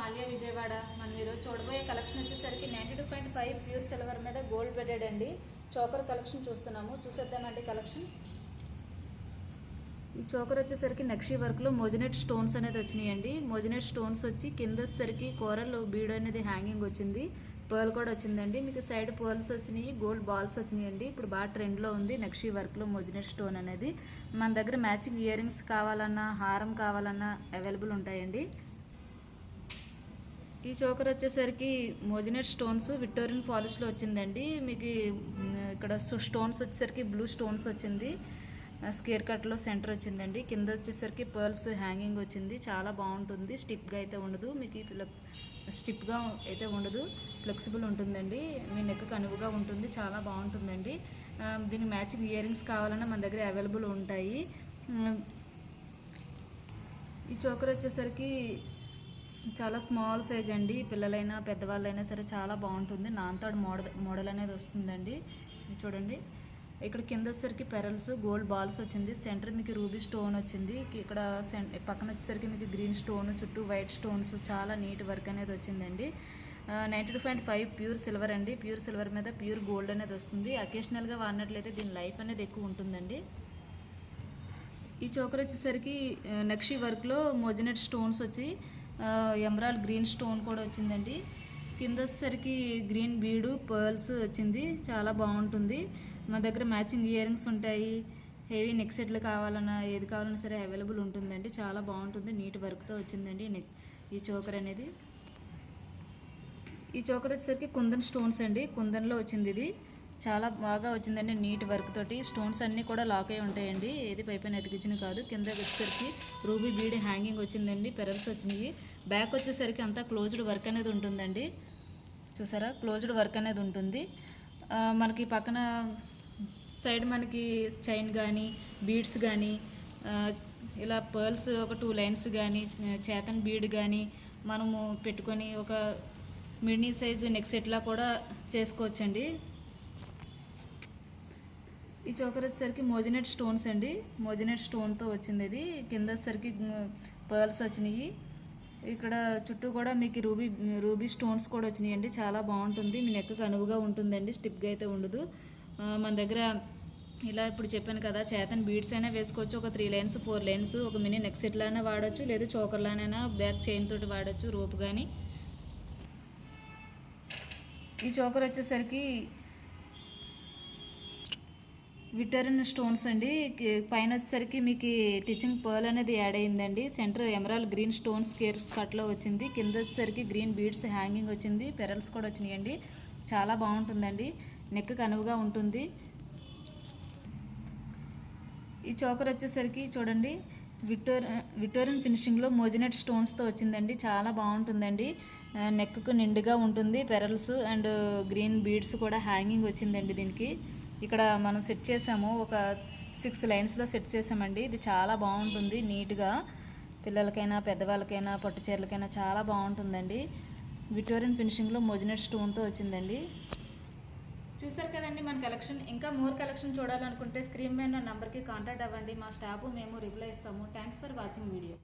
మాల్యా విజయవాడ. మనం ఈరోజు చూడబోయే కలెక్షన్ వచ్చేసరికి 92.5 ప్యూర్ సిల్వర్ మీద గోల్డ్ బెడెడ్ అండి. చోకర్ కలెక్షన్ చూస్తున్నాము, చూసేద్దామండి కలెక్షన్. ఈ చోకర్ వచ్చేసరికి నక్షి వర్క్లో మోజినెట్ స్టోన్స్ అనేది వచ్చినాయండి. మోజినెట్ స్టోన్స్ వచ్చి కింద వచ్చేసరికి కోరల్ బీడ్ అనేది హ్యాంగింగ్ వచ్చింది, పర్ల్ కూడా వచ్చిందండి. మీకు సైడ్ పర్ల్స్ వచ్చినాయి, గోల్డ్ బాల్స్ వచ్చినాయండి. ఇప్పుడు బాగా ట్రెండ్లో ఉంది నక్షి వర్క్లో మోజినెట్ స్టోన్ అనేది. మన దగ్గర మ్యాచింగ్ ఇయర్ రింగ్స్ కావాలన్నా, హారం కావాలన్నా అవైలబుల్ ఉంటాయండి. ఈ చోకర్ వచ్చేసరికి మోజినెట్ స్టోన్స్ విక్టోరియన్ పాలిష్లో వచ్చిందండి. మీకు ఇక్కడ స్టోన్స్ వచ్చేసరికి బ్లూ స్టోన్స్ వచ్చింది, స్కేర్ కట్లో సెంటర్ వచ్చిందండి. కింద వచ్చేసరికి పర్ల్స్ హ్యాంగింగ్ వచ్చింది. చాలా బాగుంటుంది, స్టిప్గా అయితే ఉండదు, మీకు స్టిప్గా అయితే ఉండదు, ఫ్లెక్సిబుల్ ఉంటుందండి. మీ నెక్కు అనువుగా ఉంటుంది, చాలా బాగుంటుందండి. దీనికి మ్యాచింగ్ ఇయర్ రింగ్స్ కావాలన్నా మన దగ్గర అవైలబుల్ ఉంటాయి. ఈ చోకర్ వచ్చేసరికి చాలా స్మాల్ సైజ్ అండి, పిల్లలైనా పెద్దవాళ్ళైనా సరే చాలా బాగుంటుంది. నాన్తాడు మోడల్ అనేది వస్తుందండి. చూడండి, ఇక్కడ కింద వచ్చేసరికి పెరల్స్ గోల్డ్ బాల్స్ వచ్చింది. సెంటర్ మీకు రూబీ స్టోన్ వచ్చింది. ఇక్కడ పక్కన వచ్చేసరికి మీకు గ్రీన్ స్టోన్, చుట్టూ వైట్ స్టోన్స్, చాలా నీట్ వర్క్ అనేది వచ్చిందండి. 92.5 ప్యూర్ సిల్వర్ అండి. ప్యూర్ సిల్వర్ మీద ప్యూర్ గోల్డ్ అనేది వస్తుంది. అకేషనల్గా వాడినట్లయితే దీని లైఫ్ అనేది ఎక్కువ ఉంటుందండి. ఈ చోకర్ వచ్చేసరికి నక్షి వర్క్లో మోజినెట్ స్టోన్స్ వచ్చి ఎమరాల్డ్ గ్రీన్ స్టోన్ కూడా వచ్చిందండి. కింద వచ్చేసరికి గ్రీన్ బీడు పర్ల్స్ వచ్చింది, చాలా బాగుంటుంది. మా దగ్గర మ్యాచింగ్ ఇయర్ రింగ్స్ ఉంటాయి. హెవీ నెక్ సెట్లు కావాలన్నా, ఏది కావాలన్నా సరే అవైలబుల్ ఉంటుందండి. చాలా బాగుంటుంది, నీట్ వర్క్తో వచ్చిందండి ఈ చోకర్ అనేది. ఈ చోకర్ వచ్చేసరికి కుందన్ స్టోన్స్ అండి, కుందన్లో వచ్చింది. ఇది చాలా బాగా వచ్చిందండి, నీట్ వర్క్ తోటి. స్టోన్స్ అన్నీ కూడా లాక్ అయి ఉంటాయండి, ఏది పైపైన ఎతికించిన కాదు. కింద వచ్చేసరికి రూబీ బీడ్ హ్యాంగింగ్ వచ్చిందండి, పెరల్స్ వచ్చినాయి. బ్యాక్ వచ్చేసరికి అంతా క్లోజ్డ్ వర్క్ అనేది ఉంటుందండి. చూసారా, క్లోజ్డ్ వర్క్ అనేది ఉంటుంది. మనకి పక్కన సైడ్ మనకి చైన్ కానీ, బీడ్స్ కానీ, ఇలా పర్ల్స్ ఒక 2 లైన్స్ కానీ, చేతన్ బీడ్ కానీ మనము పెట్టుకొని ఒక మినీ సైజు నెక్ సెట్లా కూడా చేసుకోవచ్చండి. ఈ చోకర్ వచ్చేసరికి మోజినెట్ స్టోన్స్ అండి, మోజినెట్ స్టోన్తో వచ్చింది. ఇది కింద వచ్చేసరికి పర్ల్స్ వచ్చినాయి. ఇక్కడ చుట్టూ కూడా మీకు రూబీ స్టోన్స్ కూడా వచ్చినాయి అండి. చాలా బాగుంటుంది, మీ నెక్కు అనువుగా ఉంటుందండి, స్టిప్గా అయితే ఉండదు. మన దగ్గర ఇలా ఇప్పుడు చెప్పాను కదా, చేతన్ బీడ్స్ అయినా వేసుకోవచ్చు. ఒక 3 లైన్స్ 4 లైన్స్ ఒక మినీ నెక్ సెట్ లానే వాడచ్చు, లేదు చోకర్లానైనా బ్యాక్ చైన్ తోటి వాడచ్చు, రోప్ కానీ. ఈ చోకర్ వచ్చేసరికి విక్టోరియన్ స్టోన్స్ అండి. పైన వచ్చేసరికి మీకు టిచింగ్ పర్ల్ అనేది యాడ్ అయిందండి. Centre emerald green stone square కట్లో వచ్చింది. కింద వచ్చేసరికి గ్రీన్ బీడ్స్ హ్యాంగింగ్ వచ్చింది, పెరల్స్ కూడా వచ్చినాయండి. చాలా బాగుంటుందండి, నెక్కు అనువుగా ఉంటుంది. ఈ చోకర్ వచ్చేసరికి చూడండి, విక్టోరియన్ ఫినిషింగ్లో మోజినెట్ స్టోన్స్తో వచ్చిందండి. చాలా బాగుంటుందండి, నెక్కు నిండుగా ఉంటుంది. పెరల్స్ అండ్ గ్రీన్ బీడ్స్ కూడా హ్యాంగింగ్ వచ్చిందండి. దీనికి ఇక్కడ మనం సెట్ చేసాము, ఒక 6 లైన్స్లో సెట్ చేసామండి. ఇది చాలా బాగుంటుంది, నీట్గా పిల్లలకైనా పెద్దవాళ్ళకైనా పట్టు చీరలకైనా చాలా బాగుంటుందండి. విక్టోరియన్ ఫినిషింగ్లో మోజినెట్ స్టోన్తో వచ్చిందండి. చూసారు కదండి మన కలెక్షన్. ఇంకా మోర్ కలెక్షన్ చూడాలనుకుంటే స్క్రీన్ మీద నా నెంబర్కి కాంటాక్ట్ అవ్వండి. మా స్టాఫ్ మేము రిప్లై ఇస్తాము. Thanks for watching video.